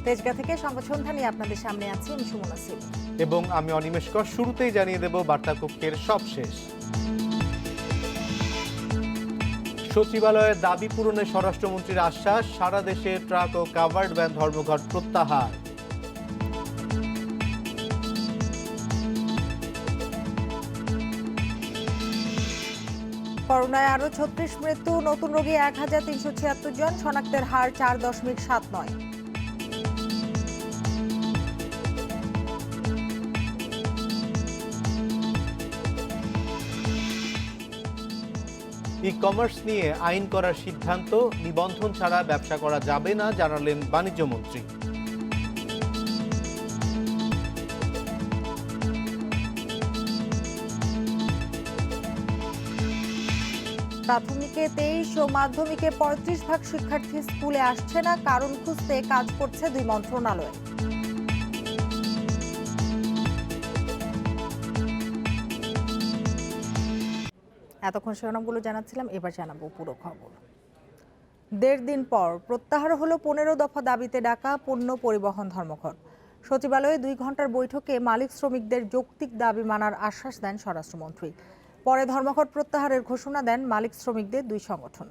তেজগাঁ থেকে সংবাদ সন্ধ্যা নিয়ে আপনাদের সামনে আছি আমি সুমনা সিং এবং আমি অনিমেষ কর। শুরুতেই জানিয়ে দেব বার্তা কক্ষের সব শেষ। সচিবালয়ের দাবি পূরণে স্বরাষ্ট্রমন্ত্রীর আশ্বাস, সারা দেশে ট্রাক ও কাভার্ড ভ্যান ধর্মঘট প্রত্যাহার। করোনায় আরো ৩৬ মৃত্যু, নতুন রোগী ১,৩৭৬ জন, শনাক্তের হার ৪.৭৯। ই কমার্স নিয়ে আইন করার সিদ্ধান্ত, নিবন্ধন ছাড়া ব্যবসা করা যাবে না জানালেন বাণিজ্যমন্ত্রী। প্রাথমিকে ২৩ ও মাধ্যমিকে ৩৫% শিক্ষার্থী স্কুলে আসছে না, কারণ খুঁজতে কাজ করছে ২ মন্ত্রণালয়। এতক্ষণ শিরোনামগুলো জানাচ্ছিলাম, এবার জানাবো পুরো খবর। ১.৫ দিন পর প্রত্যাহার হলো ১৫ দফা দাবিতে ডাকা পণ্য পরিবহন ধর্মঘট। সচিবালয়ে ২ ঘন্টার বৈঠকে মালিক শ্রমিকদের যৌক্তিক দাবি মানার আশ্বাস দেন স্বরাষ্ট্রমন্ত্রী। পরে ধর্মঘট প্রত্যাহারের ঘোষণা দেন মালিক শ্রমিকদের ২ সংগঠন।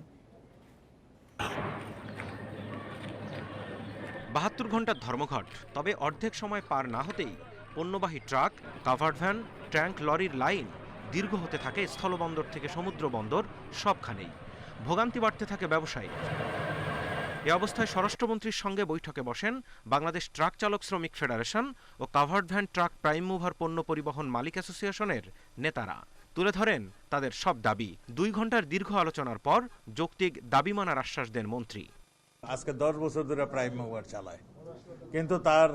৭২ ঘন্টার ধর্মঘট, তবে অর্ধেক সময় পার না হতেই পণ্যবাহী ট্রাক, কাভার্ড ভ্যান, ট্যাঙ্ক লরির লাইন দীর্ঘ হতে থাকে স্থলবন্দর থেকে সমুদ্র বন্দর সবখানেই। ভোগান্তি বাড়তে থাকে ব্যবসায়ী। এ অবস্থায় স্বরাষ্ট্রমন্ত্রীর সঙ্গে বৈঠকে বসেন বাংলাদেশ ট্রাক চালক শ্রমিক ফেডারেশন ও covered van truck prime mover পণ্য পরিবহন মালিক অ্যাসোসিয়েশনের নেতারা। তুলে ধরেন তাদের সব দাবি। ২ ঘন্টার দীর্ঘ আলোচনার পর যৌক্তিক দাবি মানার আশ্বাস দেন মন্ত্রী। আজকে 10 বছর ধরে প্রাইম মুভার চালায়, কিন্তু তার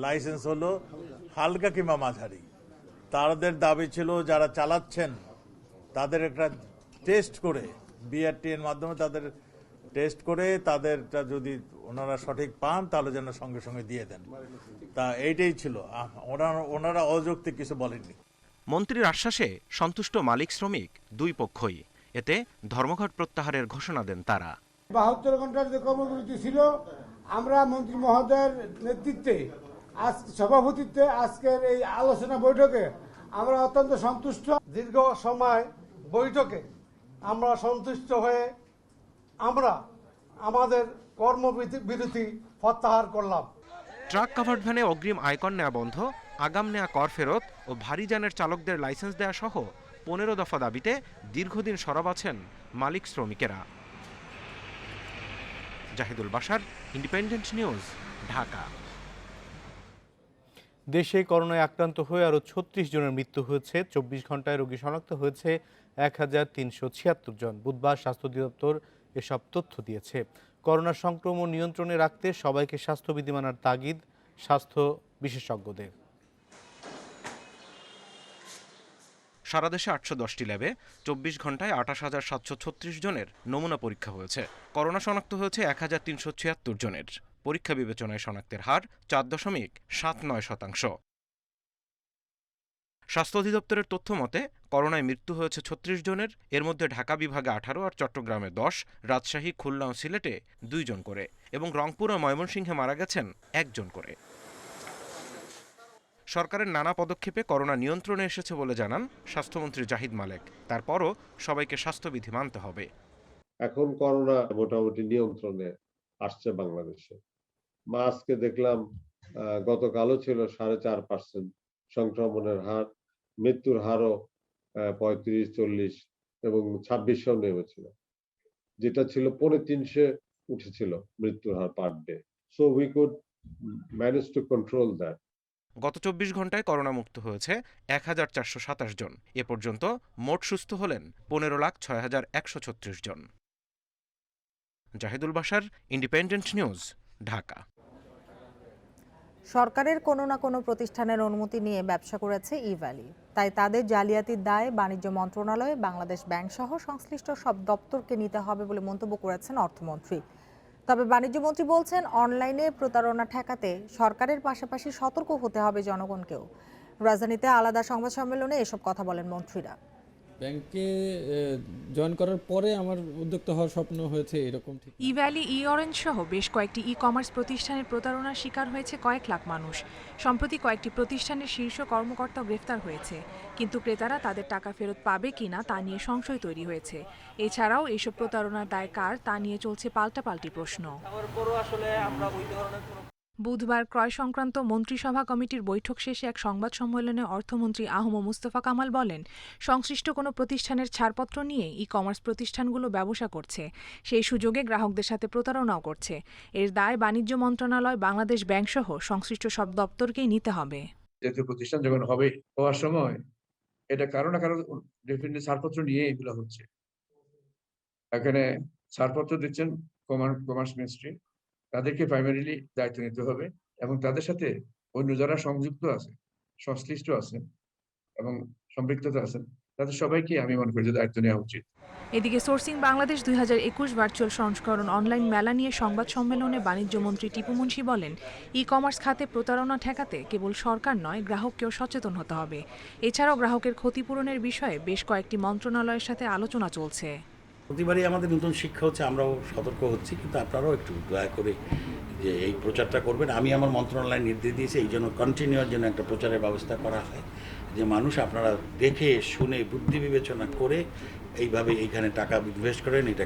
লাইসেন্স হলো হালকা কিংবা মাঝারি। তাদের দাবি ছিল যারা চালাচ্ছেন তাদের একটা টেস্ট করে, বিআরটি এর মাধ্যমে তাদের টেস্ট করে তাদেরটা যদি ওনারা সঠিক পান তাহলে যেন সঙ্গে সঙ্গে দিয়ে দেন। তা এইটাই ছিল, ওনারা অযৌক্তিক কিছু বলেননি। মন্ত্রীর আশ্বাসে সন্তুষ্ট মালিক শ্রমিক দুই পক্ষই। এতে ধর্মঘট প্রত্যাহারের ঘোষণা দেন তারা। ৭২ ঘন্টার যে কর্মবিরতি ছিল, আমরা মন্ত্রী মহোদয়ের নেতৃত্বে সভাপতিত্বে আজকের এই আলোচনা বৈঠকে আমরা অত্যন্ত সন্তুষ্ট। দীর্ঘ সময় বৈঠকে আমরা সন্তুষ্ট হয়ে আমরা আমাদের কর্মবিরতি প্রত্যাহার করলাম। ট্রাক কাভার্ড ভ্যানে অগ্রিম আয়কর নেওয়া বন্ধ, আগাম নেওয়া কর ফেরত ও ভারী যানের চালকদের লাইসেন্স দেওয়া সহ ১৫ দফা দাবিতে দীর্ঘদিন সরব আছেন মালিক শ্রমিকেরা। Zahidul Bashar, independent news, Dhaka. দেশে করোনায় আক্রান্ত হয়ে আরও ৩৬ জনের মৃত্যু হয়েছে। ২৪ ঘন্টায় রোগী শনাক্ত হয়েছে ১,৩৭৬ জন। বুধবার স্বাস্থ্য অধিদপ্তর এসব তথ্য দিয়েছে। করোনা সংক্রমণ নিয়ন্ত্রণে রাখতে সবাইকে স্বাস্থ্যবিধি মানার তাগিদ স্বাস্থ্য বিশেষজ্ঞদের। সারা দেশে ৮১০টি ল্যাবে ২৪ ঘন্টায় ২৮,৭৩৬ জনের নমুনা পরীক্ষা হয়েছে। করোনা শনাক্ত হয়েছে ১,৩৭৬ জনের। পরীক্ষা বিবেচনায় শনাক্তের হার ৪.৭৯%। স্বাস্থ্য অধিদপ্তরের তথ্য মতে করোনায় মৃত্যু হয়েছে ৩৬ জনের। এর মধ্যে ঢাকা বিভাগে ১৮ আর চট্টগ্রামে ১০, রাজশাহী, খুলনা ও সিলেটে ২ জন করে এবং রংপুর ও ময়মনসিংহে মারা গেছেন ১ জন করে। সরকারের নানা পদক্ষেপে করোনা নিয়ন্ত্রণে এসেছে বলে জানান স্বাস্থ্যমন্ত্রী জাহিদ মালেক। তারপরও সবাইকে স্বাস্থ্যবিধি মানতে হবে। এখন করোনা মোটামুটি নিয়ন্ত্রণে আসছে বাংলাদেশে। আজকে দেখলাম গতকালও ছিল ৪.৫% সংক্রমণের হার, মৃত্যুর হারও ৩৫-৪০ এবং ২৬০০ নেমেছিল, যেটা ছিল ৩৫০ উঠেছিল মৃত্যুর হার per day. So we could manage to control that. গত ২৪ ঘন্টায় করোনা মুক্ত হয়েছে ১,৪২৭ জন। এ পর্যন্ত মোট সুস্থ হলেন ১৫,০৬,১৩৬ জন। Zahidul Bashar, independent news, Dhaka. সরকারের কোনো না কোনো প্রতিষ্ঠানের অনুমতি নিয়ে ব্যবসা করেছে ই-ভ্যালি, তাই তাদের জালিয়াতির দায় বাণিজ্য মন্ত্রণালয়, বাংলাদেশ ব্যাংক সহ সংশ্লিষ্ট সব দপ্তরকে নিতে হবে বলে মন্তব্য করেছেন অর্থমন্ত্রী। তবে বাণিজ্যমন্ত্রী বলছেন, অনলাইনে প্রতারণা ঠেকাতে সরকারের পাশাপাশি সতর্ক হতে হবে জনগণকেও। রাজধানীতে আলাদা সংবাদ সম্মেলনে এসব কথা বলেন মন্ত্রীরা। ব্যাংকে জয়েন করার পরে আমার উদ্যোক্তা হওয়ার স্বপ্ন হয়েছে এরকম ঠিক না। ই ভ্যালি, ই অরেঞ্জ সহ বেশ কয়েকটি ই কমার্স প্রতিষ্ঠানের প্রতারণার শিকার হয়েছে কয়েক লাখ মানুষ। সম্প্রতি কয়েকটি প্রতিষ্ঠানের শীর্ষ কর্মকর্তা গ্রেফতার হয়েছে, কিন্তু ক্রেতারা তাদের টাকা ফেরত পাবে কিনা তা নিয়ে সংশয় তৈরি হয়েছে। এছাড়াও এইসব প্রতারণার দায় কার তা নিয়ে চলছে পাল্টাপাল্টি প্রশ্ন। বুধবার ক্রয় সংক্রান্ত মন্ত্রিসভা কমিটির বৈঠক শেষে এক সংবাদ সম্মেলনে অর্থমন্ত্রী আহম মুস্তফা কামাল বলেন, সংশ্লিষ্ট কোনো প্রতিষ্ঠানের ছাড়পত্র নিয়ে ই কমার্স প্রতিষ্ঠানগুলো ব্যবসা করছে, সেই সুযোগে গ্রাহকদের সাথে প্রতারণাও করছে। এর দায় বাণিজ্য মন্ত্রণালয়, বাংলাদেশ ব্যাংক সহ সংশ্লিষ্ট সব দপ্তরকেই নিতে হবে। জাতীয় প্রতিষ্ঠান যখন হওয়ার সময় এটা কারো না কারো ডেফিনেটলি ছাড়পত্র নিয়ে এগুলো হচ্ছে। এখানে ছাড়পত্র দিচ্ছেন কমার্স মিনিস্ট্রি, তাদেরকে প্রাইমারিলি দায়িত্ব নিতে হবে এবং তাদের সাথে অন্য যারা সংযুক্ত আছে, সংশ্লিষ্ট আছেন এবং সম্পৃক্ততা আছেন, তাদের সবাইকে আমি মনে করি যে দায়িত্ব নেওয়া উচিত। এদিকে সোর্সিং বাংলাদেশ 2021 ভার্চুয়াল সংস্করণ অনলাইন মেলা নিয়ে সংবাদ সম্মেলনে বাণিজ্যমন্ত্রী টিপু মুন্সি বলেন, ই কমার্স খাতে প্রতারণা ঠেকাতে কেবল সরকার নয়, গ্রাহককেও সচেতন হতে হবে। এছাড়াও গ্রাহকের ক্ষতিপূরণের বিষয়ে বেশ কয়েকটি মন্ত্রণালয়ের সাথে আলোচনা চলছে। প্রতিবারই আমাদের নতুন শিক্ষা হচ্ছে, আমরাও সতর্ক হচ্ছি, কিন্তু আপনারাও একটু দয়া করে যে এই প্রচারটা করবেন। আমি আমার মন্ত্রণালয় নির্দেশ দিয়েছি এই জন্য কন্টিনিউয়ার জন্য একটা প্রচারের ব্যবস্থা করা হয়, যে মানুষ আপনারা দেখে শুনে বুদ্ধি বিবেচনা করে এইভাবে এইখানে টাকা ইনভেস্ট করেন, এটা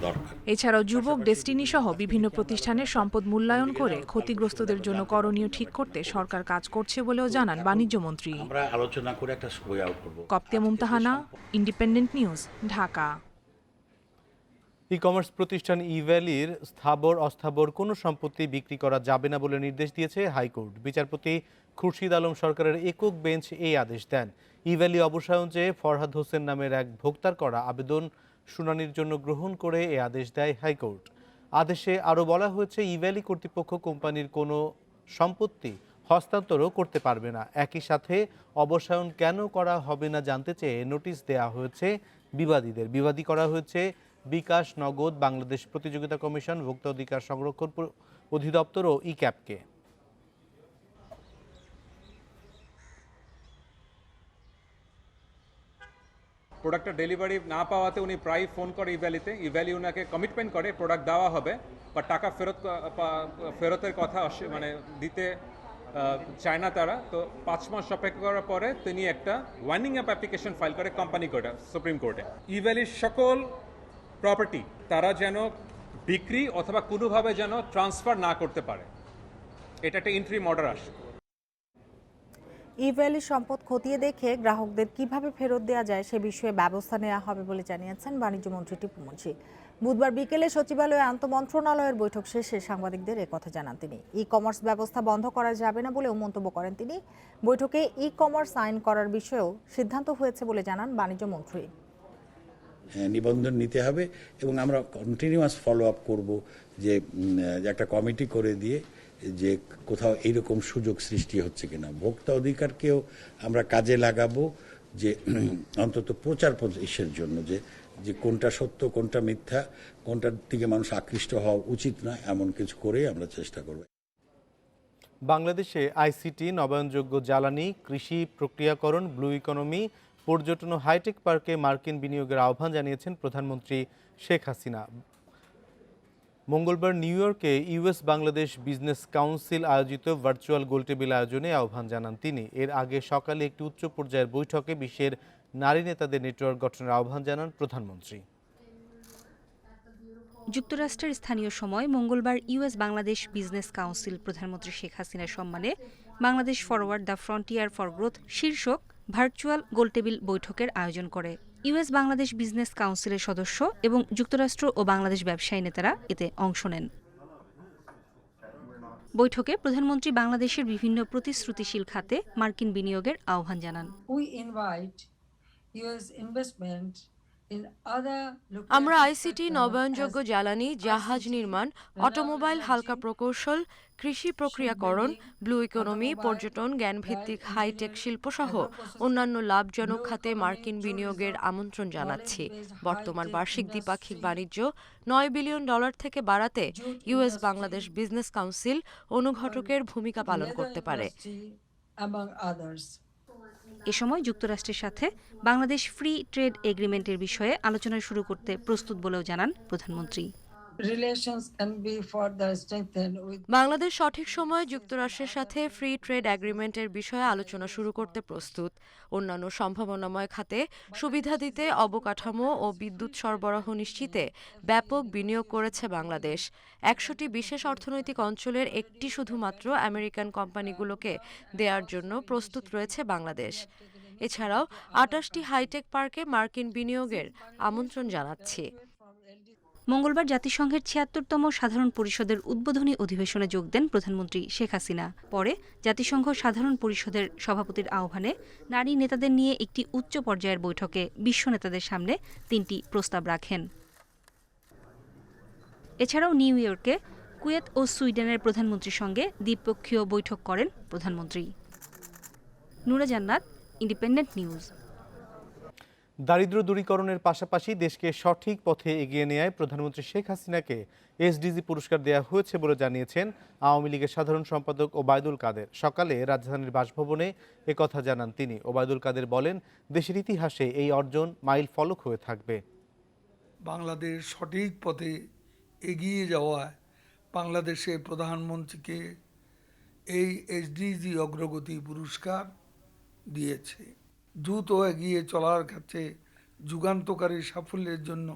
দরকার। এছাড়াও যুবক ডেস্টিনি সহ বিভিন্ন প্রতিষ্ঠানের সম্পদ মূল্যায়ন করে ক্ষতিগ্রস্তদের জন্য করণীয় ঠিক করতে সরকার কাজ করছে বলেও জানান বাণিজ্যমন্ত্রী। আমরা আলোচনা করে একটা ওয়ে আউট করব। Koptia Mumtahana, independent news, Dhaka. E commerce প্রতিষ্ঠান ই ভ্যালির স্থাবর অস্থাবর কোনো সম্পত্তি বিক্রি করা যাবে না বলে নির্দেশ দিয়েছে হাইকোর্ট। বিচারপতি খুরশিদ আলম সরকারের একক বেঞ্চ এই আদেশ দেন। ই ভ্যালি অবসায়ন চেয়ে ফরহাদ হোসেন নামের এক ভোক্তার করা আবেদন শুনানির জন্য গ্রহণ করে এ আদেশ দেয় হাইকোর্ট। আদেশে আরও বলা হয়েছে, ই ভ্যালি কর্তৃপক্ষ কোম্পানির কোনো সম্পত্তি হস্তান্তরও করতে পারবে না। একই সাথে অবসায়ন কেন করা হবে না জানতে চেয়ে নোটিশ দেওয়া হয়েছে বিবাদীদের। বিবাদী করা হয়েছে বিকাশ, নগদ, বাংলাদেশ প্রতিযোগিতা কমিশন, ভোক্তা অধিকার সংরক্ষণ অধিদপ্তর ও ই ক্যাপকে। প্রোডাক্টটা ডেলিভারি না পাওয়াতে উনি প্রায় ফোন করে ইভ্যালিতে, ইভ্যালি ওনাকে কমিটমেন্ট করে প্রোডাক্ট দেওয়া হবে, বা টাকা ফেরতের কথা মানে দিতে চায় না তারা। তো 5 মাস অপেক্ষা করার পরে তিনি একটা ওয়ার্নিং অ্যাপ অ্যাপ্লিকেশন ফাইল করে কোম্পানি কোর্টে, সুপ্রিম কোর্টে। ইভ্যালির সকল প্রপার্টি তারা যেন বিক্রি অথবা কোনোভাবে যেন ট্রান্সফার না করতে পারে, এটা একটা ইন্ট্রিম অর্ডার আসে। ই ভ্যালির সম্পদ খতিয়ে দেখে গ্রাহকদের কিভাবে ফেরত দেওয়া যায় সে বিষয়ে ব্যবস্থা নেওয়া হবে বলে জানিয়েছেন বাণিজ্যমন্ত্রী টিপু মুন্সি। বুধবার বিকেলে সচিবালয়ে আন্তঃমন্ত্রণালয়ের বৈঠক শেষে সাংবাদিকদের একথা জানান তিনি। ই কমার্স ব্যবস্থা বন্ধ করা যাবে না বলেও মন্তব্য করেন তিনি। বৈঠকে ই কমার্স আইন করার বিষয়েও সিদ্ধান্ত হয়েছে বলে জানান বাণিজ্যমন্ত্রী। নিবন্ধন নিতে হবে এবং আমরা কন্টিনিউয়াস ফলো আপ করবো, যে একটা কমিটি করে দিয়ে যে কোথাও এইরকম সুযোগ সৃষ্টি হচ্ছে কিনা। ভোক্তা অধিকারকেও আমরা কাজে লাগাবো, যে অন্তত প্রচার প্রসারের জন্য যে কোনটা সত্য, কোনটা মিথ্যা, কোনটার দিকে মানুষ আকৃষ্ট হওয়া উচিত না, এমন কিছু করে আমরা চেষ্টা করব। বাংলাদেশে আইসিটি, নবায়নযোগ্য জ্বালানি, কৃষি প্রক্রিয়াকরণ, ব্লু ইকোনমি, পর্যটন ও হাইটেক পার্কে মার্কিন বিনিয়োগের আহ্বান জানিয়েছেন প্রধানমন্ত্রী শেখ হাসিনা। মঙ্গলবার নিউ ইয়র্কে ইউএস বাংলাদেশ বিজনেস কাউন্সিল আয়োজিত ভার্চুয়াল গোলটেবিল আয়োজনে আহ্বান জানান তিনি। এর আগে সকালে একটি উচ্চ পর্যায়ের বৈঠকে বিশ্বের নারী নেতাদের নেটওয়ার্ক গঠনের আহ্বান জানান প্রধানমন্ত্রী। যুক্তরাষ্ট্রের স্থানীয় সময় মঙ্গলবার ইউএস বাংলাদেশ বিজনেস কাউন্সিল প্রধানমন্ত্রী শেখ হাসিনার সম্মানে Bangladesh forward the frontier for growth শীর্ষক ভার্চুয়াল গোলটেবিল বৈঠকের আয়োজন করে। ইউএস বাংলাদেশ বিজনেস কাউন্সিলের সদস্য এবং যুক্তরাষ্ট্র ও বাংলাদেশ ব্যবসায়ী নেতারা এতে অংশ নেন। বৈঠকে প্রধানমন্ত্রী বাংলাদেশের বিভিন্ন প্রতিশ্রুতিশীল খাতে মার্কিন বিনিয়োগের আহ্বান জানান। আমরা আইসিটি, নবায়নযোগ্য জ্বালানি, জাহাজ নির্মাণ, অটোমোবাইল, হালকা প্রকৌশল, কৃষি প্রক্রিয়াকরণ, ব্লু ইকোনমি, পর্যটন, জ্ঞানভিত্তিক হাইটেক শিল্প সহ অন্যান্য লাভজনক খাতে মার্কিন বিনিয়োগের আমন্ত্রণ জানাচ্ছি। বর্তমান বার্ষিক দ্বিপাক্ষিক বাণিজ্য $9 বিলিয়ন থেকে বাড়াতে ইউএস বাংলাদেশ বিজনেস কাউন্সিল অনুঘটকের ভূমিকা পালন করতে পারে। এ সময় যুক্তরাষ্ট্রের সাথে বাংলাদেশ ফ্রি ট্রেড এগ্রিমেন্টের বিষয়ে আলোচনা শুরু করতে প্রস্তুত বলেও জানান প্রধানমন্ত্রী। বাংলাদেশ সঠিক সময়ে যুক্তরাষ্ট্রের সাথে ফ্রি ট্রেড এগ্রিমেন্টের বিষয়ে আলোচনা শুরু করতে প্রস্তুত। অন্যান্য সম্ভাবনাময় খাতে সুবিধা দিতে অবকাঠামো ও বিদ্যুৎ সরবরাহ নিশ্চিতে ব্যাপক বিনিয়োগ করেছে বাংলাদেশ। 100টি বিশেষ অর্থনৈতিক অঞ্চলের একটি শুধুমাত্র আমেরিকান কোম্পানিগুলোকে দেওয়ার জন্য প্রস্তুত রয়েছে বাংলাদেশ। এছাড়াও 28টি হাইটেক পার্কে মার্কিন বিনিয়োগের আমন্ত্রণ জানাচ্ছি। মঙ্গলবার জাতিসংঘের ৭৬তম সাধারণ পরিষদের উদ্বোধনী অধিবেশনে যোগ দেন প্রধানমন্ত্রী শেখ হাসিনা। পরে জাতিসংঘ সাধারণ পরিষদের সভাপতির আহ্বানে নারী নেতাদের নিয়ে একটি উচ্চ পর্যায়ের বৈঠকে বিশ্ব নেতাদের সামনে 3টি প্রস্তাব রাখেন। এছাড়াও নিউ ইয়র্কে কুয়েত ও সুইডেনের প্রধানমন্ত্রীর সঙ্গে দ্বিপক্ষীয় বৈঠক করেন প্রধানমন্ত্রী। নূরা জান্নাত, ইন্ডিপেন্ডেন্ট নিউজ। দারিদ্র দূরীকরণের পাশাপাশি দেশকে সঠিক পথে এগিয়ে নেয় প্রধানমন্ত্রী শেখ হাসিনাকে এসডিজি পুরস্কার দেওয়া হয়েছে বলে জানিয়েছেন আওয়ামী লীগের সাধারণ সম্পাদক ওবায়দুল কাদের। সকালে রাজধানীর বাসভবনে একথা জানান তিনি। ওবায়দুল কাদের বলেন, দেশের ইতিহাসে এই অর্জন মাইল ফলক হয়ে থাকবে। বাংলাদেশ সঠিক পথে এগিয়ে যাওয়ায় বাংলাদেশের প্রধানমন্ত্রীকে এই এসডিজি অগ্রগতি পুরস্কার দিয়েছে। দ্রুত এগিয়ে চলার ক্ষেত্রে যুগান্তকারী সাফল্যের জন্য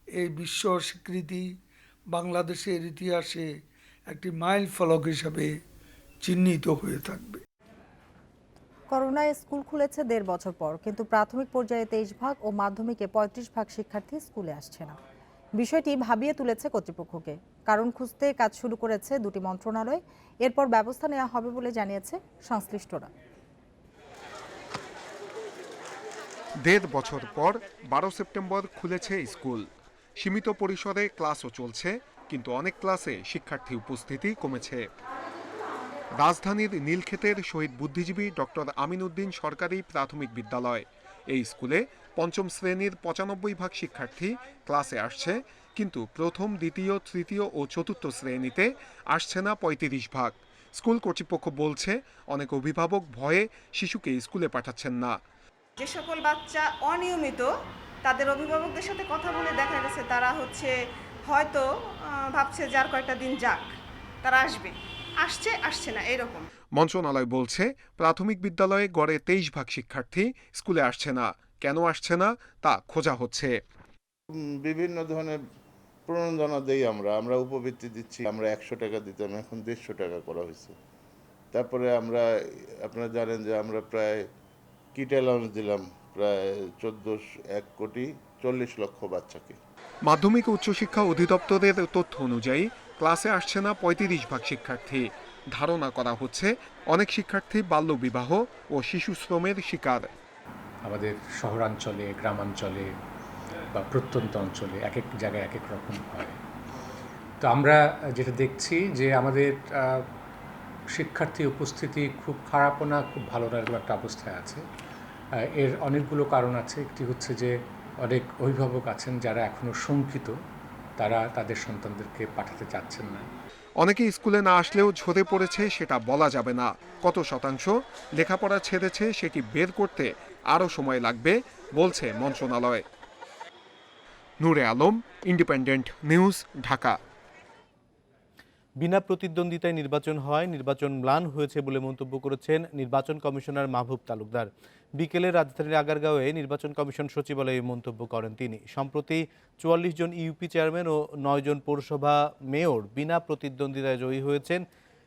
এই বিশ্ব স্বীকৃতি বাংলাদেশের ইতিহাসে একটি মাইল ফলক হিসাবে চিহ্নিত হয়ে থাকবে। করোনায় স্কুল খুলেছে 1.5 বছর পর, কিন্তু প্রাথমিক পর্যায়ে 23% ও মাধ্যমিকে 35% শিক্ষার্থী স্কুলে আসছে না। বিষয়টি ভাবিয়ে তুলেছে কর্তৃপক্ষকে। কারণ খুঁজতে কাজ শুরু করেছে 2টি মন্ত্রণালয়। এরপর ব্যবস্থা নেওয়া হবে বলে জানিয়েছে সংশ্লিষ্টরা। 1.5 বছর পর 12 সেপ্টেম্বর খুলেছে স্কুল। সীমিত পরিসরে ক্লাসও চলছে, কিন্তু অনেক ক্লাসে শিক্ষার্থী উপস্থিতি কমেছে। রাজধানীর নীলক্ষেতের শহীদ বুদ্ধিজীবী ডক্টর আমিন উদ্দিন সরকারি প্রাথমিক বিদ্যালয়। এই স্কুলে 5ম শ্রেণীর 95% শিক্ষার্থী ক্লাসে আসছে, কিন্তু প্রথম, দ্বিতীয়, তৃতীয় ও চতুর্থ শ্রেণীতে আসছে না 35%। স্কুল কর্তৃপক্ষ বলছে, অনেক অভিভাবক ভয়ে শিশুকে স্কুলে পাঠাচ্ছেন না। যে সকল বাচ্চা অনিয়মিত, তাদের অভিভাবকদের সাথে কথা বলে দেখা গেছে তারা হয়তো ভাবছে যার কয়েকটা দিন যাক, তারা আসছে না এরকম। মন্ত্রণালয় বলছে, প্রাথমিক বিদ্যালয়ে গড়ে 23% শিক্ষার্থী স্কুলে আসছে না। কেন আসছে না তা খোঁজা হচ্ছে। বিভিন্ন ধরনের প্রণোদনা দেই আমরা উপবৃত্তি দিচ্ছি। আমরা 100 টাকা দিতাম, এখন 150 টাকা করা হয়েছে। তারপরে আপনারা জানেন যে আমরা প্রায় কিট অ্যালাউন্স দিলাম প্রায় 1 কোটি 40 লক্ষ বাচ্চাকে। মাধ্যমিক ও উচ্চশিক্ষা অধিদপ্তরের তথ্য অনুযায়ী ক্লাসে আসছে না 35% শিক্ষার্থী। ধারণা করা হচ্ছে, অনেক শিক্ষার্থী বাল্যবিবাহ ও শিশু শ্রমের শিকার। আমাদের শহরাঞ্চলে, গ্রামাঞ্চলে বা প্রত্যন্ত অঞ্চলে এক এক জায়গায় এক এক রকম হয়। তো আমরা যেটা দেখছি যে আমাদের শিক্ষার্থী উপস্থিতি খুব খারাপও না, খুব ভালো না, এরকম একটা অবস্থায় আছে। এর অনেকগুলো কারণ আছে। একটি হচ্ছে যে অনেক অভিভাবক আছেন যারা এখনও শঙ্কিত, তারা তাদের সন্তানদেরকে পাঠাতে চাচ্ছেন না। অনেকে স্কুলে না আসলেও ঝরে পড়েছে সেটা বলা যাবে না। কত শতাংশ লেখাপড়া ছেড়েছে সেটি বের করতে আরও সময় লাগবে বলছে মন্ত্রণালয়। নূরে আলম, ইন্ডিপেন্ডেন্ট নিউজ, ঢাকা। বিনা প্রতিদ্বন্দ্বিতায় নির্বাচন হয়, নির্বাচন ম্লান হয়েছে বলে মন্তব্য করেছেন নির্বাচন কমিশনার মাহবুব তালুকদার। বিকেলে রাজধানীর আগারগাঁওয়ে নির্বাচন কমিশন সচিবালয়ে মন্তব্য করেন তিনি। সম্প্রতি 44 জন ইউপি চেয়ারম্যান ও 9 জন পৌরসভা মেয়র বিনা প্রতিদ্বন্দ্বিতায় জয়ী হয়েছেন।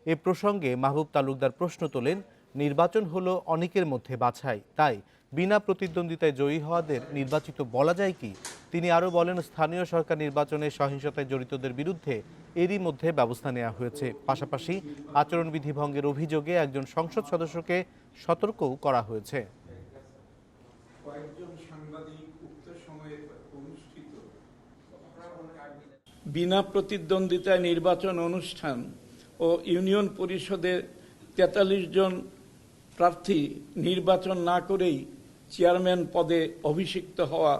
এ প্রসঙ্গে মাহবুব তালুকদার প্রশ্ন তোলেন, নির্বাচন হলো অনেকের মধ্যে বাছাই, তাই বিনা প্রতিদ্বন্দ্বিতায় জয়ী হওয়াদের নির্বাচিত বলা যায় কি? তিনি আরও বলেন, স্থানীয় সরকার নির্বাচনে সহিংসতায় জড়িতদের বিরুদ্ধে এরই মধ্যে ব্যবস্থা নেওয়া হয়েছে। পাশাপাশি আচরণবিধি ভঙ্গের অভিযোগে একজন সংসদ সদস্যকে সতর্কও করা হয়েছে। বিনা প্রতিদ্বন্দ্বিতায় নির্বাচন অনুষ্ঠান ও ইউনিয়ন পরিষদের 43 জন প্রার্থী নির্বাচন না করেই চেয়ারম্যান পদে অভিষিক্ত হওয়া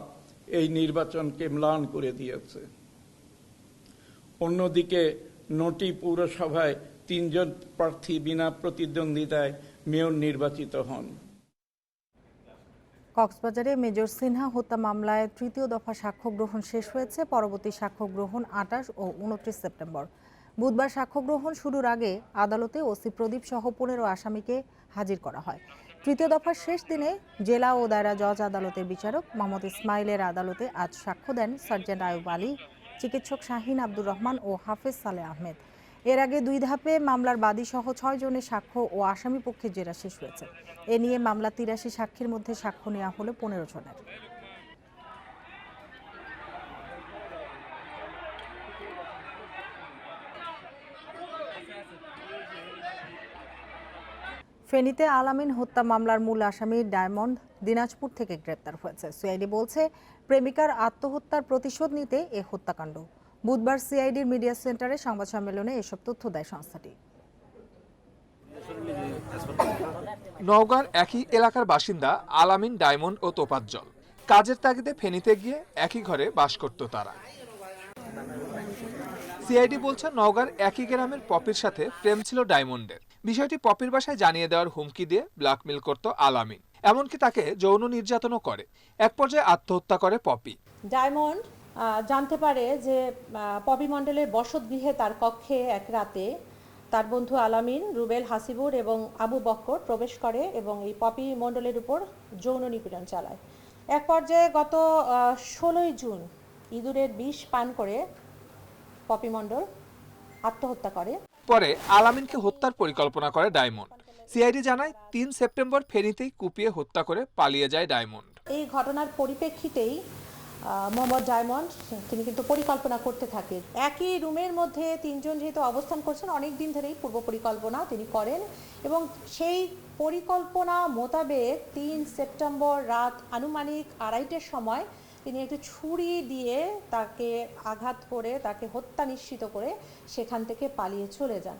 এই নির্বাচনকে ম্লান করে দিয়েছে। অন্যদিকে 9টি পৌরসভায় 3 জন প্রার্থী বিনা প্রতিদ্বন্দ্বিতায় মেয়র নির্বাচিত হন। কক্সবাজারে মেজর সিনহা হত্যা মামলায় তৃতীয় দফা সাক্ষ্য গ্রহণ শেষ হয়েছে। পরবর্তী সাক্ষ্য গ্রহণ 28 ও 29 সেপ্টেম্বর। বুধবার সাক্ষ্য গ্রহণ শুরুর আগে আদালতে ওসি প্রদীপ সহ 15 আসামিকে হাজির করা হয়। তৃতীয় দফার শেষ দিনে জেলা ও দায়রা জজ আদালতের বিচারক মোহাম্মদ ইসমাইলের আদালতে আজ সাক্ষ্য দেন সার্জেন্ট আয়ুব আলী, চিকিৎসক শাহিন আব্দুর রহমান ও হাফেজ সালেহ আহমেদ। এর আগে 2 ধাপে মামলার বাদী সহ 6 জনের সাক্ষ্য ও আসামি পক্ষের জেরা শেষ হয়েছে। এ নিয়ে মামলা 83 সাক্ষীর মধ্যে সাক্ষ্য নেওয়া হলো 15 জনের। ফেনীতে আলামিন হত্যা মামলার মূল আসামি ডায়মন্ড দিনাজপুর থেকে গ্রেপ্তার হয়েছে। সিআইডি বলছে প্রেমিকার আত্মহত্যার প্রতিশোধ নিতে এ হত্যাকাণ্ড। বুধবার সিআইডির মিডিয়া সেন্টারে সংবাদ সম্মেলনে এসব তথ্য দেয় সংস্থাটি। নওগাঁর একই এলাকার বাসিন্দা আলামিন, ডায়মন্ড ও তোপাজ্জল কাজের তাগিদে ফেনীতে গিয়ে একই ঘরে বাস করত তারা। সিআইডি বলছে নওগাঁর একই গ্রামের পপির সাথে প্রেম ছিল ডায়মন্ডের। বিষয়টি পপির বাসায় জানিয়ে দেওয়ার হুমকি দিয়ে ব্ল্যাকমেল করত আলামিন, এমনকি তাকে যৌন নির্যাতনও করে। এক পর্যায়ে আত্মহত্যা করে পপি। ডায়মন্ড জানতে পারে যে পপি মণ্ডলের বসতগৃহে তার কক্ষে এক রাতে তার বন্ধু আলামিন, রুবেল, হাসিবুর এবং আবু বক্কর প্রবেশ করে এবং এই পপি মণ্ডলের উপর যৌন নিপীড়ন চালায়। এক পর্যায়ে গত 16 জুন ইঁদুরের বিষ পান করে পপি মণ্ডল আত্মহত্যা করে। পরে আলামিনকে হত্যার পরিকল্পনা করে ডায়মন্ড। সিআইডি জানায় 3 সেপ্টেম্বর ফেনীতেই কুপিয়ে হত্যা করে পালিয়ে যায় ডায়মন্ড। এই ঘটনার পরিপ্রেক্ষিতেই মোহাম্মদ ডায়মন্ড তিনি কিন্তু পরিকল্পনা করতে থাকে। একই রুমের মধ্যে 3 জন যেহেতু অবস্থান করছেন, অনেক দিন ধরেই পূর্ব পরিকল্পনা তিনি করেন এবং সেই পরিকল্পনা মোতাবেক 3 সেপ্টেম্বর রাত আনুমানিক 2:30টার সময় তিনি একটি ছুরি দিয়ে তাকে আঘাত করে তাকে হত্যা নিশ্চিত করে সেখান থেকে পালিয়ে চলে যান।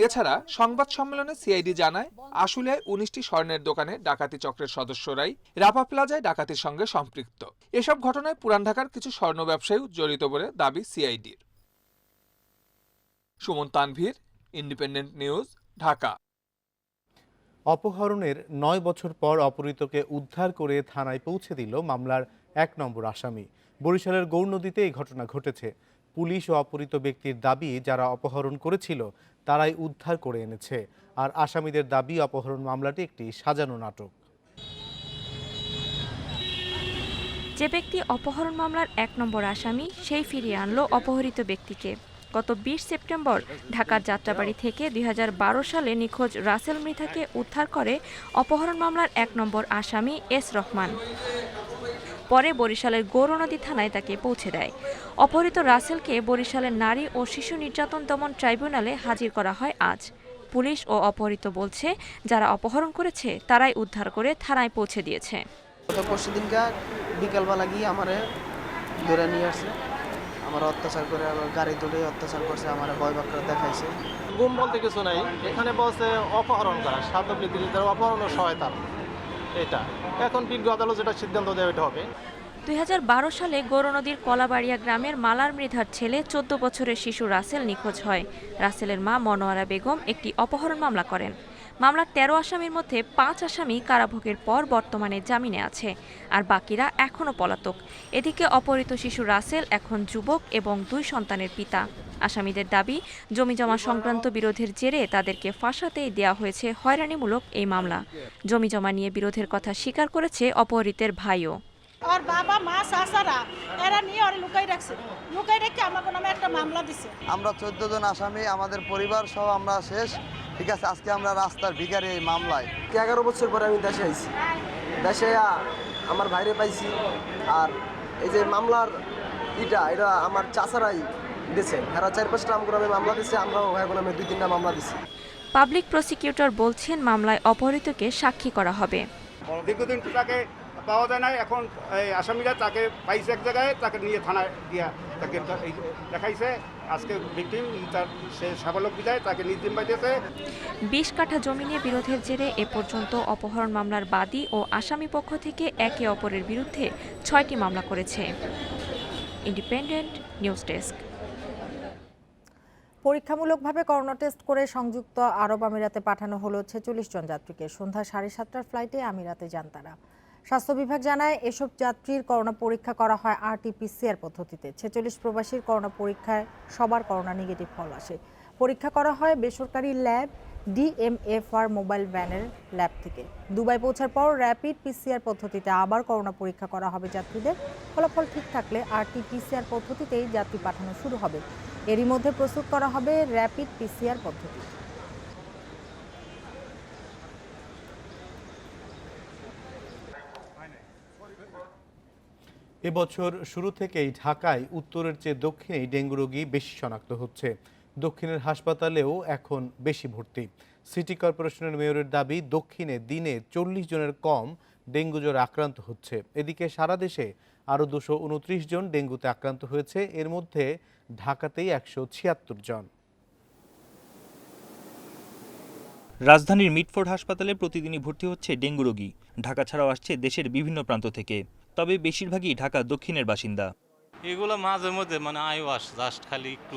এছাড়া সংবাদ সম্মেলনে সিআইডি জানায় আশুলিয়ায় 19টি স্বর্ণের দোকানে ডাকাতি চক্রের সদস্যরাই রাপা প্লাজায় ডাকাতির সঙ্গে সম্পৃক্ত। এসব ঘটনায় পুরান ঢাকার কিছু স্বর্ণ ব্যবসায়ী জড়িত বলে দাবি সিআইডির। Suman Tanvir, independent news, Dhaka. অপহরণের 9 বছর পর অপহৃতকে উদ্ধার করে থানায় পৌঁছে দিল মামলার 1 নম্বর আসামি। বরিশালের গৌরনদীতে এই ঘটনা ঘটেছে। পুলিশ ও অপহৃত ব্যক্তির দাবি যারা অপহরণ করেছিল তারাই উদ্ধার করে এনেছে। আর আসামিদের দাবি অপহরণ মামলাটি একটি সাজানো নাটক। যে ব্যক্তি অপহরণ মামলার 1 নম্বর আসামি সেই ফিরিয়ে আনলো অপহৃত ব্যক্তিকে। গত 20 সেপ্টেম্বর ঢাকার যাত্রাবাড়ি থেকে 2012 সালে নিখোঁজ রাসেল মৃধাকে উদ্ধার করে অপহরণ মামলার 1 নম্বর আসামি এস রহমান। পরে বরিশালের গৌরনদী থানায় তাকে পৌঁছে দেয়। অপহৃত রাসেলকে বরিশালের নারী ও শিশু নির্যাতন দমন ট্রাইব্যুনালে হাজির করা হয় আজ। পুলিশ ও অপহৃত বলছে যারা অপহরণ করেছে তারাই উদ্ধার করে থানায় পৌঁছে দিয়েছে। গত পরশুদিনকার বিকালবেলা গিয়ে আমারে ধরে নিয়ে আসছে, আমার অত্যাচার করে গাড়ি তুলে অত্যাচার করছে, আমার ভয় বাক্য দেখাইছে। গুম বলতে কিছু নাই, এখানে বলছে অপহরণ করা, স্বার্থবৃত্তির অপহরণ ও সহায়তা। এটা এখন বিজ্ঞ আদালত যেটা সিদ্ধান্ত দেয় এটা হবে। 2012 সালে গৌরনদীর কলাবাড়িয়া গ্রামের মালার মৃধার ছেলে 14 বছরের শিশু রাসেল নিখোঁজ হয়। রাসেলের মা মনোয়ারা বেগম একটি অপহরণ মামলা করেন। মামলার 13 আসামির মধ্যে 5 আসামি কারাভোগের পর বর্তমানে জামিনে আছে, আর বাকিরা এখনও পলাতক। এদিকে অপহৃত শিশু রাসেল এখন যুবক এবং 2 সন্তানের পিতা। আসামিদের দাবি জমিজমা সংক্রান্ত বিরোধের জেরে তাদেরকে ফাঁসাতেই দেয়া হয়েছে হয়রানিমূলক এই মামলা। জমিজমা নিয়ে বিরোধের কথা স্বীকার করেছে অপহৃতের ভাইও। আর বাবা মা চাচারা এরা নিয়ে ওরা লুকাই রাখছে, লুকাই রেখে আমাকে নামে একটা মামলা দিছে। আমরা 14 জন আসামি, আমাদের পরিবার সহ আমরা শেষ। ঠিক আছে, আজকে আমরা রাস্তার ভিখারি এই মামলায়। 11 বছর পরে আমি দেশে আইছি, দেশে আমার ভাইরে পাইছি। আর এই যে মামলার এটা আমার চাচারাই দিছে, এরা 4-5টা আমগ্রামে মামলা দিছে, আমরাও নামে 2-3টা মামলা দিছি। পাবলিক প্রসিকিউটর বলছেন মামলায় অপহৃতকে সাক্ষী করা হবে। দীর্ঘদিন তাকে পাওয়া যায় না, এখন আসামিরা তাকে পাইছে এক জায়গায়, তাকে নিয়ে থানায় দিয়া তাকে দেখাইছে। আজকে ভিকটিম তার সে সাবালক বিদায় তাকে নির্দিন পাইতেছে। 20 কাঠা জমি নিয়ে বিরোধের জেরে এ পর্যন্ত অপহরণ মামলার বাদী ও আসামি পক্ষ থেকে একে অপরের বিরুদ্ধে 6টি মামলা করেছে। Independent news desk. পরীক্ষামূলকভাবে করোনা টেস্ট করে সংযুক্ত আরব আমিরাতে পাঠানো হলো 46 জন যাত্রীকে। সন্ধ্যা 7:30টার ফ্লাইটে আমিরাতে যান তারা। স্বাস্থ্য বিভাগ জানায় এসব যাত্রীর করোনা পরীক্ষা করা হয় RT-PCR পদ্ধতিতে। 46 প্রবাসীর করোনা পরীক্ষায় সবার করোনা নেগেটিভ ফল আসে। পরীক্ষা করা হয় বেসরকারি ল্যাব DMFR মোবাইল ভ্যানের ল্যাব থেকে। দুবাই পৌঁছার পর র্যাপিড PCR পদ্ধতিতে আবার করোনা পরীক্ষা করা হবে যাত্রীদের। ফলাফল ঠিক থাকলে RT-PCR পদ্ধতিতেই যাত্রী পাঠানো শুরু হবে। এরই মধ্যে প্রস্তুত করা হবে র্যাপিড PCR পদ্ধতি। এবছর শুরু থেকেই ঢাকায় উত্তরের চেয়ে দক্ষিণেই ডেঙ্গু রোগী বেশি শনাক্ত হচ্ছে। দক্ষিণের হাসপাতালেও এখন বেশি ভর্তি। সিটি কর্পোরেশনের মেয়রের দাবি, দক্ষিণে দিনে 40 জনের কম ডেঙ্গু জ্বরে আক্রান্ত হচ্ছে। এদিকে সারা দেশে আরও 229 জন ডেঙ্গুতে আক্রান্ত হয়েছে। এর মধ্যে ঢাকাতেই 176 জন। রাজধানীর মিটফোর্ড হাসপাতালে প্রতিদিনই ভর্তি হচ্ছে ডেঙ্গু রোগী। ঢাকা ছাড়াও আসছে দেশের বিভিন্ন প্রান্ত থেকে, তবে বেশিরভাগই ঢাকা দক্ষিণের বাসিন্দা। এগুলো মাঝে মধ্যে আই ওয়াশ জাস্ট খালি একটু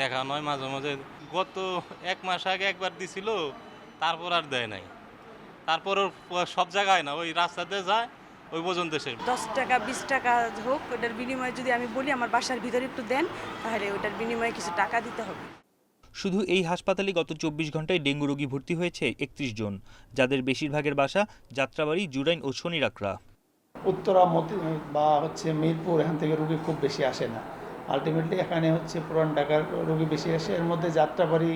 দেখা নয়, মাঝে মাঝে গত 1 মাস আগে একবার দিছিল, তারপর আর দেয় নাই। তারপর সব জায়গায় না, ওই রাস্তাতে যায় ওই পর্যন্ত। 10 টাকা 20 টাকা হোক, ওটার বিনিময়ে যদি আমি বলি আমার বাসার ভিতরে একটু দেন, তাহলে ওটার বিনিময়ে কিছু টাকা দিতে হবে। শুধু এই হাসপাতালে গত 24 ঘন্টায় ডেঙ্গু রোগী ভর্তি হয়েছে 31 জন, যাদের বেশিরভাগের বাসা যাত্রাবাড়ি, জুরাইন ও শনিরাকড়া। উত্তরা বা মিরপুর, এখান থেকে রোগী খুব বেশি আসে না। আলটিমেটলি এখানে পুরান ঢাকার রোগী বেশি আসে। এর মধ্যে যাত্রাবাড়ি,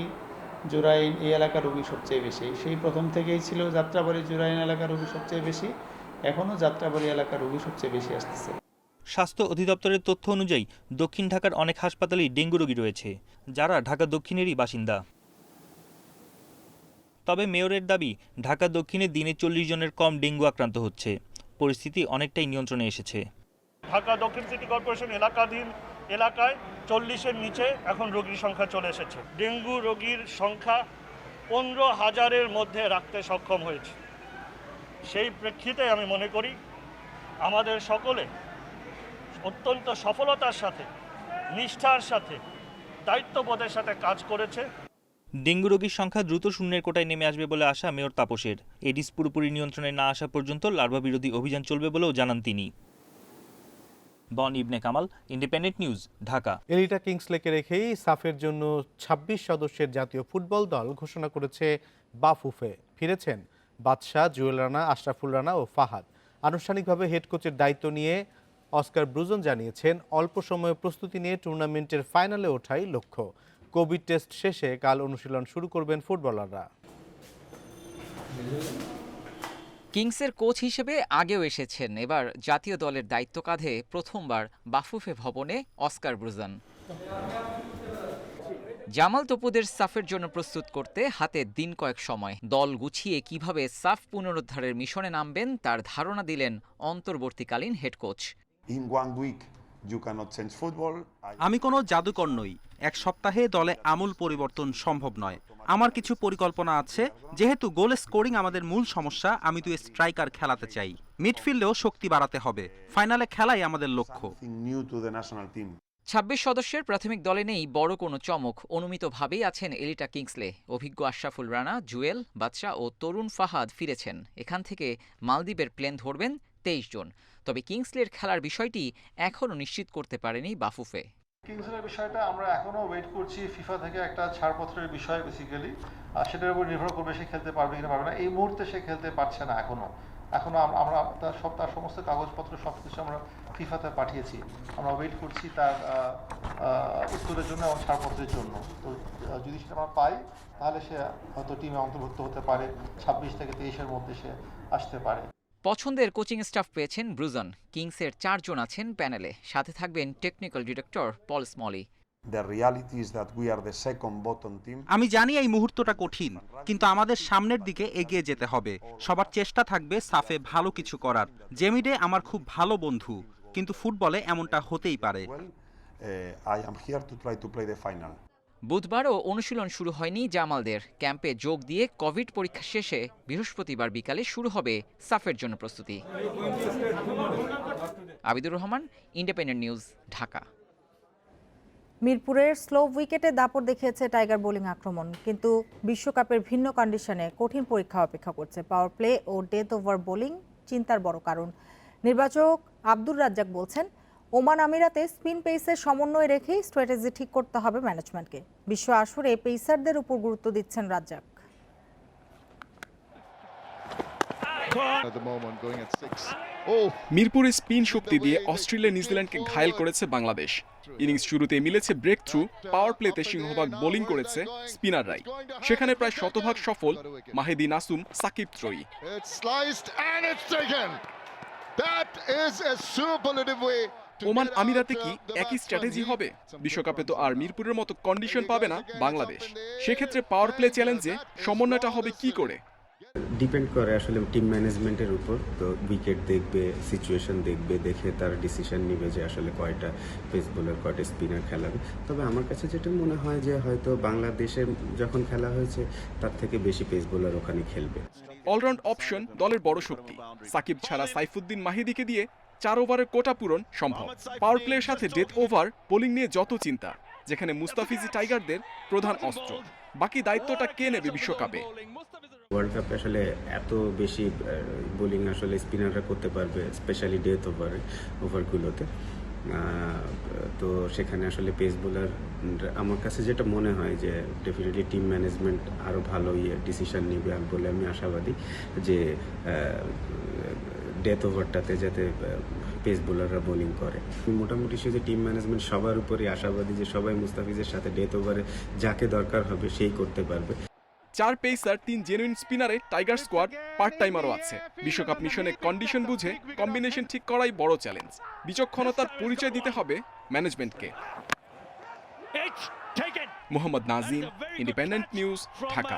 জুরাইন এই এলাকার রোগী সবচেয়ে বেশি। সেই প্রথম থেকেই ছিল যাত্রাবাড়ি, জুরাইন এলাকার রোগী সবচেয়ে বেশি। এখনও যাত্রাবাড়ি এলাকার রোগী সবচেয়ে বেশি আসতেছে। স্বাস্থ্য অধিদপ্তরের তথ্য অনুযায়ী দক্ষিণ ঢাকার অনেক হাসপাতালেই ডেঙ্গু রোগী রয়েছে, যারা ঢাকা দক্ষিণেরই বাসিন্দা। তবে মেয়রের দাবি, ঢাকা দক্ষিণে দিনে 40 জনের কম ডেঙ্গু আক্রান্ত হচ্ছে। পরিস্থিতি অনেকটাই নিয়ন্ত্রণে এসেছে। ঢাকা দক্ষিণ সিটি কর্পোরেশন এলাকাধীন এলাকায় 40-এর নিচে এখন রোগীর সংখ্যা চলে এসেছে। ডেঙ্গু রোগীর সংখ্যা 15,000-এর মধ্যে রাখতে সক্ষম হয়েছে। সেই প্রেক্ষিতে আমি মনে করি আমাদের সকলে অত্যন্ত সফলতার সাথে, নিষ্ঠার সাথে, দায়িত্ববোধের সাথে কাজ করেছে। ডেঙ্গু রোগীর সংখ্যা দ্রুত শূন্যের কোটায় নেমে আসবে বলে আশা মেয়র তাপসের। এডিস পুরোপুরি নিয়ন্ত্রণে না আসা পর্যন্ত লার্ভা বিরোধী অভিযান চলবে বলেও জানান তিনি। বন ইবনে কামাল, ইন্ডিপেন্ডেন্ট নিউজ, ঢাকা। এলিটা কিংসলেকে রেখেই সাফের জন্য 26 সদস্যের জাতীয় ফুটবল দল ঘোষণা করেছে বাফুফে। ফিরেছেন বাদশা, জুয়েল রানা, আশরাফুল রানা ও ফাহাদ। আনুষ্ঠানিকভাবে হেড কোচের দায়িত্ব নিয়ে অস্কার ব্রুজন জানিয়েছেন, অল্প সময়ে প্রস্তুতি নিয়ে টুর্নামেন্টের ফাইনালে ওঠাই লক্ষ্য। কোভিড টেস্ট শেষে কাল অনুশীলন শুরু করবেন ফুটবলাররা। কিংসের কোচ হিসেবে আগেও এসেছেন, এবার জাতীয় দলের দায়িত্ব কাঁধে প্রথমবার বাফুফে ভবনে অস্কার ব্রুজন। জামাল তপুদের সাফের জন্য প্রস্তুত করতে হাতে দিন কয়েক সময়। দল গুছিয়ে কিভাবে সাফ পুনরুদ্ধারের মিশনে নামবেন তার ধারণা দিলেন অন্তর্বর্তীকালীন হেড কোচ। আমি কোনো জাদুকর নই। 1 সপ্তাহে দলে আমূল পরিবর্তন সম্ভব নয়। আমার কিছু পরিকল্পনা আছে। যেহেতু গোল স্কোরিং আমাদের মূল সমস্যা, আমি 2 স্ট্রাইকার খেলাতে চাই। মিডফিল্ডেও শক্তি বাড়াতে হবে। ফাইনালে খেলাই আমাদের লক্ষ্য। 26 সদস্যের প্রাথমিক দলে নেই বড় কোনো চমক। অনুমিতভাবেই আছেন এলিটা কিংসলে। অভিজ্ঞ আশরাফুল রানা, জুয়েল, বাদশা ও তরুণ ফাহাদ ফিরেছেন। এখান থেকে মালদ্বীপের প্লেন ধরবেন 23 জন। তবে কিংসলের খেলার বিষয়টি এখনও নিশ্চিত করতে পারেনি বাফুফে। কিংসলের বিষয়টা আমরা এখনো ওয়েট করছি ফিফা থেকে একটা ছাড়পত্রের বিষয় বেসিক্যালি, সেটার উপর নির্ভর করবে সে খেলতে পারবে কিনা পারবে না। এই মুহূর্তে সে খেলতে পারছে না এখনো আমরা তার সমস্ত কাগজপত্র সব কিছু আমরা ফিফাতে পাঠিয়েছি। আমরা ওয়েট করছি তার উত্তরের জন্য এবং ছাড়পত্রের জন্য। তো যদি সেটা আমরা পাই তাহলে সে হয়তো টিমে অন্তর্ভুক্ত হতে পারে। 26 থেকে 23-এর মধ্যে সে আসতে পারে। পছন্দের কোচিং স্টাফ পেয়েছেন ব্রুজন। কিংসের 4 জন আছেন প্যানেলে, সাথে থাকবেন টেকনিক্যাল ডিরেক্টর পল স্মলি। আমি জানি এই মুহূর্তটা কঠিন, কিন্তু আমাদের সামনের দিকে এগিয়ে যেতে হবে। সবার চেষ্টা থাকবে সাফে ভালো কিছু করার। জেমিডে আমার খুব ভালো বন্ধু, কিন্তু ফুটবলে এমনটা হতেই পারে। বুধবারও অনুশীলন শুরু হয়নি জামালদের। ক্যাম্পে যোগ দিয়ে কোভিড পরীক্ষা শেষে বৃহস্পতিবার বিকালে শুরু হবে সাফের জন্য প্রস্তুতি। Abidur Rahman, independent news, Dhaka. মিরপুরের স্লো উইকেটে দাপট দেখিয়েছে টাইগার বোলিং আক্রমণ, কিন্তু বিশ্বকাপের ভিন্ন কন্ডিশনে কঠিন পরীক্ষা অপেক্ষা করছে। পাওয়ার প্লে ও ডেথ ওভার বোলিং চিন্তার বড় কারণ। নির্বাচক আব্দুর রাজ্জাক বলছেন, ওমান আমিরাতে স্পিন পেসার সমন্বয় রেখেই স্ট্র্যাটেজি ঠিক করতে হবে ম্যানেজমেন্টকে। বিশ্ব আসরে পেসারদের উপর গুরুত্ব দিচ্ছেন রাজ্জাক। মিরপুরে স্পিন শক্তি দিয়ে অস্ট্রেলিয়া নিউজিল্যান্ডকে ঘায়েল করেছে বাংলাদেশ। ইনিংস শুরুতে মিলেছে ব্রেক থ্রু, পাওয়ার প্লেতে সিংহভাগ বোলিং করেছে স্পিনাররাই। সেখানে প্রায় শতভাগ সফল মাহেদী নাসুম, সাকিব ত্রয়ী। ওমান আমিরাতে কি একই স্ট্র্যাটেজি হবে? বিশ্বকাপে তো আর মিরপুরের মতো কন্ডিশন পাবে না বাংলাদেশ। সেক্ষেত্রে পাওয়ার প্লে চ্যালেঞ্জে সমন্বয়টা হবে কি করে? ডিপেন্ড করে আসলে টিম ম্যানেজমেন্টের উপর। তো উইকেট দেখবে, সিচুয়েশন দেখবে, দেখে তার ডিসিশন নেবে যে আসলে কয়টা পেস বোলার কয়টা স্পিনার খেলাবে। তবে আমার কাছে যেটা মনে হয় যে হয়তো বাংলাদেশের যখন খেলা হয়েছে তার থেকে বেশি পেস বোলার ওখানে খেলবে। অলরাউন্ড অপশন দলের বড় শক্তি। সাকিব ছাড়া সাইফুদ্দিন মাহিদিকে দিয়ে 4 ওভারের কোটা পূরণ সম্ভব। পাওয়ার প্লের সাথে ডেথ ওভার, বোলিং নিয়ে যত চিন্তা, যেখানে মুস্তাফিজি টাইগারদের প্রধান অস্ত্র। বাকি দায়িত্বটা কে নেবে বিশ্বকাপে? ওয়ার্ল্ড কাপে আসলে এত বেশি বোলিং আসলে স্পিনাররা করতে পারবে, স্পেশালি ডেথ ওভারগুলোতে। তো সেখানে আসলে পেস বোলার, আমার কাছে যেটা মনে হয় যে ডেফিনেটলি টিম ম্যানেজমেন্ট আরও ভালো ডিসিশন নেবে বলে আমি আশাবাদী যে ডেথ ওভারটাতে যাতে পেস বোলাররা বোলিং করে। মোটামুটি সে যে টিম ম্যানেজমেন্ট সবার উপরই আশাবাদী যে সবাই মুস্তাফিজের সাথে ডেথ ওভারে যাকে দরকার হবে সেই করতে পারবে। 4 পেসার, 3 জেনুইন স্পিনারে টাইগার স্কোয়াড পার্ট টাইমারও আছে। বিশ্বকাপ মিশনে কন্ডিশন বুঝে কম্বিনেশন ঠিক করাই বড় চ্যালেঞ্জ। বিচক্ষণতার পরিচয় দিতে হবে ম্যানেজমেন্টকে। Mohammad Nazim, independent news, Dhaka.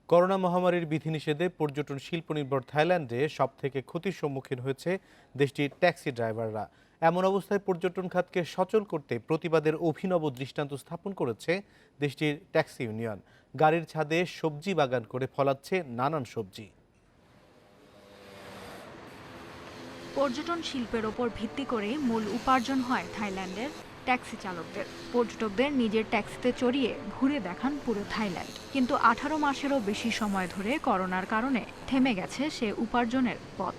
Corona মহামারীর বিধিনিষেধে পর্যটন শিল্প নির্ভর থাইল্যান্ডে সবথেকে ক্ষতির সম্মুখীন হয়েছে দেশটির ট্যাক্সি ড্রাইভাররা। এমন অবস্থায় পর্যটন খাতকে সচল করতে প্রতিবাদের অভিনব দৃষ্টান্ত স্থাপন করেছে দেশটির ট্যাক্সি ইউনিয়ন। গাড়ির ছাদে সবজি বাগান করে ফলাচ্ছে নানান সবজি। পর্যটন শিল্পের ওপর ভিত্তি করে মূল উপার্জন হয় থাইল্যান্ডের ট্যাক্সি চালকদের। পর্যটকদের নিজের ট্যাক্সিতে চড়িয়ে ঘুরে দেখান পুরো থাইল্যান্ড। কিন্তু 18 মাসেরও বেশি সময় ধরে করোনার কারণে থেমে গেছে সে উপার্জনের পথ।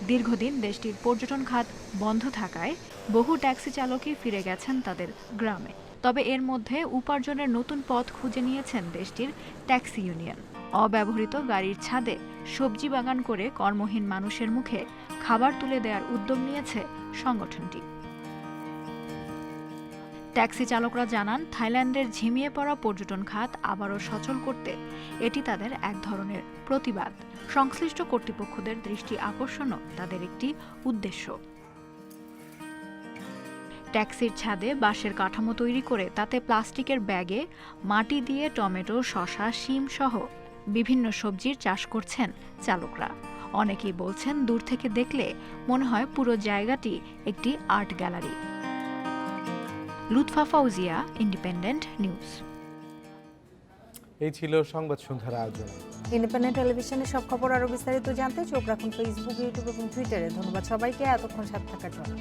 দীর্ঘদিন দেশটির পর্যটন খাত বন্ধ থাকায় বহু ট্যাক্সি চালকই ফিরে গেছেন তাদের গ্রামে। তবে এর মধ্যে উপার্জনের নতুন পথ খুঁজে নিয়েছেন দেশটির ট্যাক্সি ইউনিয়ন। অব্যবহৃত গাড়ির ছাদে সবজি বাগান করে কর্মহীন মানুষের মুখে খাবার তুলে দেওয়ার উদ্যোগ নিয়েছে সংগঠনটি। ট্যাক্সি চালকরা জানান, থাইল্যান্ডের ঝিমিয়ে পড়া পর্যটন খাত আবারও সচল করতে এটি তাদের এক ধরনের প্রতিবাদ। সংশ্লিষ্ট কর্তৃপক্ষদের দৃষ্টি আকর্ষণও তাদের একটি উদ্দেশ্য। ট্যাক্সির ছাদে বাঁশের কাঠামো তৈরি করে তাতে প্লাস্টিকের ব্যাগে মাটি দিয়ে টমেটো, শসা, শিম সহ বিভিন্ন সবজির চাষ করছেন চালকরা। অনেকেই বলছেন, দূর থেকে দেখলে মনে হয় পুরো জায়গাটি একটি art gallery. Lutfa Fauzia, independent news. এই ছিল সংবাদ সন্ধ্যার আয়োজন। ইন্ডিপেন্ডেন্ট টেলিভিশনের সব খবর আরো বিস্তারিত জানতে চোখ রাখুন ফেসবুক, ইউটিউব এবং টুইটারে। ধন্যবাদ সবাইকে এতক্ষণ সাথে থাকার জন্য।